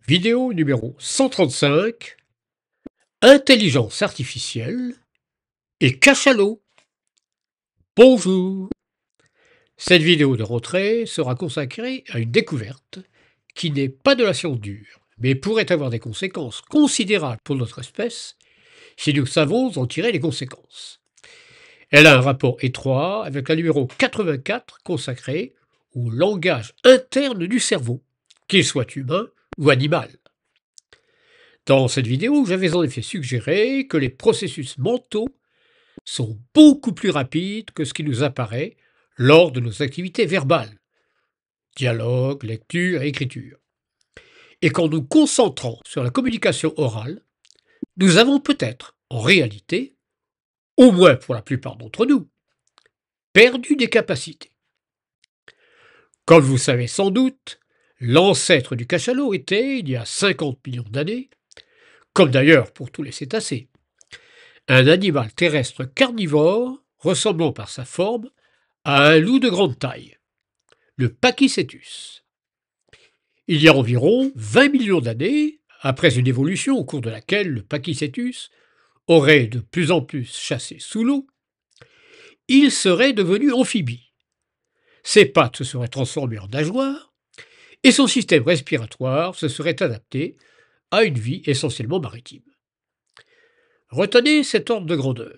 Vidéo numéro 135, intelligence artificielle et cachalot. Bonjour. Cette vidéo de rentrée sera consacrée à une découverte qui n'est pas de la science dure, mais pourrait avoir des conséquences considérables pour notre espèce si nous savons en tirer les conséquences. Elle a un rapport étroit avec la numéro 84 consacrée au langage interne du cerveau, qu'il soit humain ou animal. Dans cette vidéo, j'avais en effet suggéré que les processus mentaux sont beaucoup plus rapides que ce qui nous apparaît lors de nos activités verbales, dialogue, lecture et écriture. Et qu'en nous concentrant sur la communication orale, nous avons peut-être, en réalité, au moins pour la plupart d'entre nous, perdu des capacités. Comme vous savez sans doute, l'ancêtre du cachalot était, il y a 50 millions d'années, comme d'ailleurs pour tous les cétacés, un animal terrestre carnivore ressemblant par sa forme à un loup de grande taille, le Pachycétus. Il y a environ 20 millions d'années, après une évolution au cours de laquelle le Pachycétus aurait de plus en plus chassé sous l'eau, il serait devenu amphibie. Ses pattes se seraient transformées en nageoires et son système respiratoire se serait adapté à une vie essentiellement maritime. Retenez cet ordre de grandeur.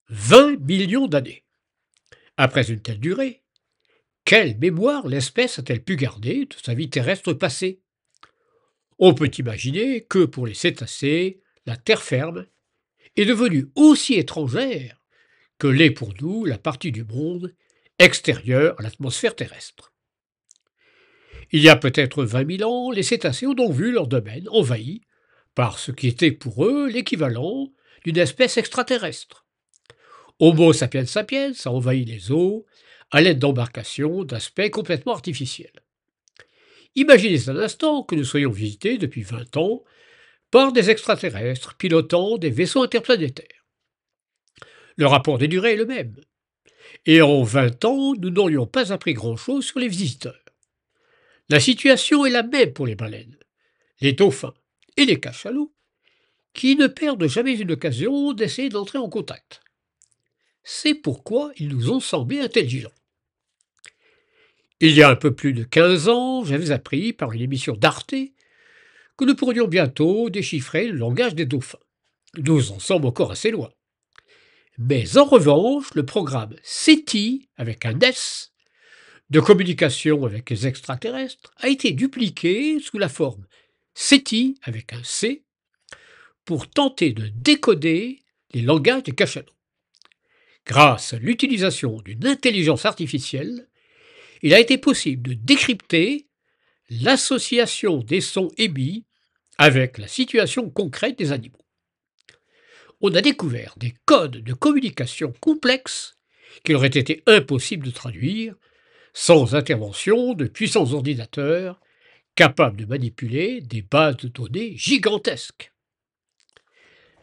20 millions d'années. Après une telle durée, quelle mémoire l'espèce a-t-elle pu garder de sa vie terrestre passée? On peut imaginer que pour les cétacés, la terre ferme est devenue aussi étrangère que l'est pour nous la partie du monde extérieure à l'atmosphère terrestre. Il y a peut-être 20 000 ans, les cétacés ont donc vu leur domaine envahi par ce qui était pour eux l'équivalent d'une espèce extraterrestre. Homo sapiens sapiens a envahi les eaux à l'aide d'embarcations d'aspect complètement artificiel. Imaginez un instant que nous soyons visités depuis 20 ans par des extraterrestres pilotant des vaisseaux interplanétaires. Le rapport des durées est le même. Et en 20 ans, nous n'aurions pas appris grand-chose sur les visiteurs. La situation est la même pour les baleines, les dauphins et les cachalots, qui ne perdent jamais une occasion d'essayer d'entrer en contact. C'est pourquoi ils nous ont semblé intelligents. Il y a un peu plus de 15 ans, j'avais appris par une émission d'Arte que nous pourrions bientôt déchiffrer le langage des dauphins. Nous en sommes encore assez loin. Mais en revanche, le programme SETI, avec un S, de communication avec les extraterrestres, a été dupliqué sous la forme SETI, avec un C, pour tenter de décoder les langages des cachalots. Grâce à l'utilisation d'une intelligence artificielle, il a été possible de décrypter l'association des sons émis avec la situation concrète des animaux. On a découvert des codes de communication complexes qu'il aurait été impossible de traduire sans intervention de puissants ordinateurs capables de manipuler des bases de données gigantesques.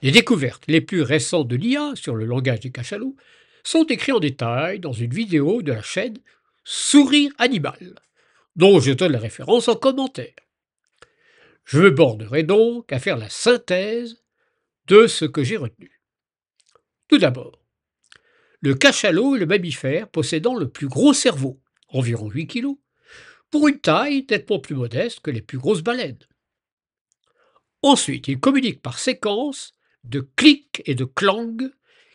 Les découvertes les plus récentes de l'IA sur le langage des cachalots sont décrites en détail dans une vidéo de la chaîne Sourire Animal, dont je donne la référence en commentaire. Je me bornerai donc à faire la synthèse de ce que j'ai retenu. Tout d'abord, le cachalot est le mammifère possédant le plus gros cerveau, environ 8 kg, pour une taille nettement plus modeste que les plus grosses baleines. Ensuite, il communique par séquence de clics et de clangs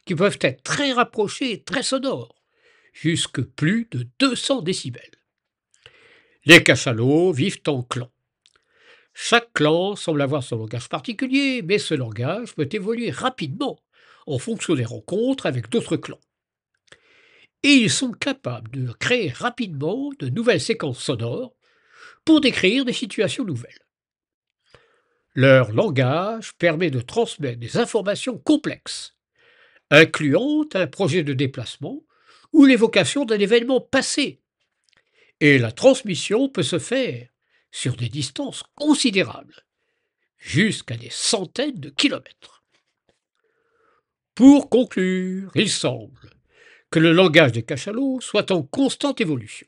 qui peuvent être très rapprochés et très sonores, jusque plus de 200 décibels. Les cachalots vivent en clans. Chaque clan semble avoir son langage particulier, mais ce langage peut évoluer rapidement en fonction des rencontres avec d'autres clans. Et ils sont capables de créer rapidement de nouvelles séquences sonores pour décrire des situations nouvelles. Leur langage permet de transmettre des informations complexes, incluant un projet de déplacement ou l'évocation d'un événement passé. Et la transmission peut se faire sur des distances considérables, jusqu'à des centaines de kilomètres. Pour conclure, il semble que le langage des cachalots soit en constante évolution.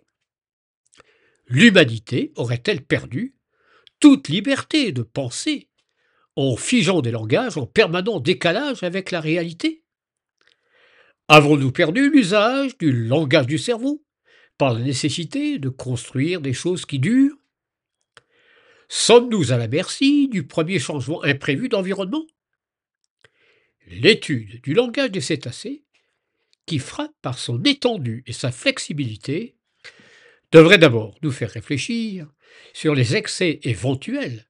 L'humanité aurait-elle perdu toute liberté de penser en figeant des langages en permanent décalage avec la réalité? Avons-nous perdu l'usage du langage du cerveau par la nécessité de construire des choses qui durent? Sommes-nous à la merci du premier changement imprévu d'environnement? L'étude du langage des cétacés, qui frappe par son étendue et sa flexibilité, devrait d'abord nous faire réfléchir sur les excès éventuels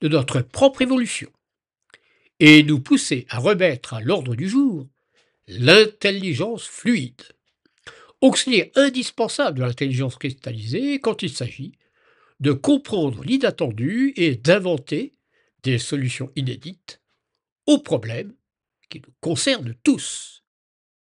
de notre propre évolution et nous pousser à remettre à l'ordre du jour l'intelligence fluide, auxiliaire indispensable de l'intelligence cristallisée quand il s'agit de comprendre l'inattendu et d'inventer des solutions inédites aux problèmes qui nous concernent tous.